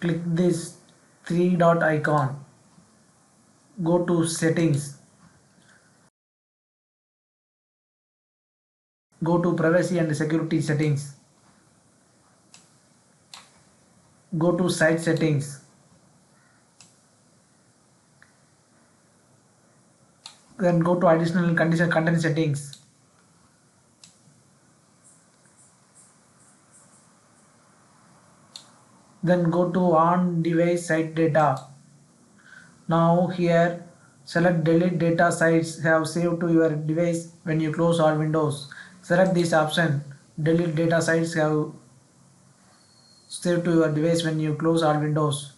click this three dot icon, go to settings, go to privacy and security settings, go to site settings, then go to additional condition content settings, then go to on device site data. Now here select delete data sites have saved to your device when you close all windows. Select this option, delete data sites have saved to your device when you close all windows.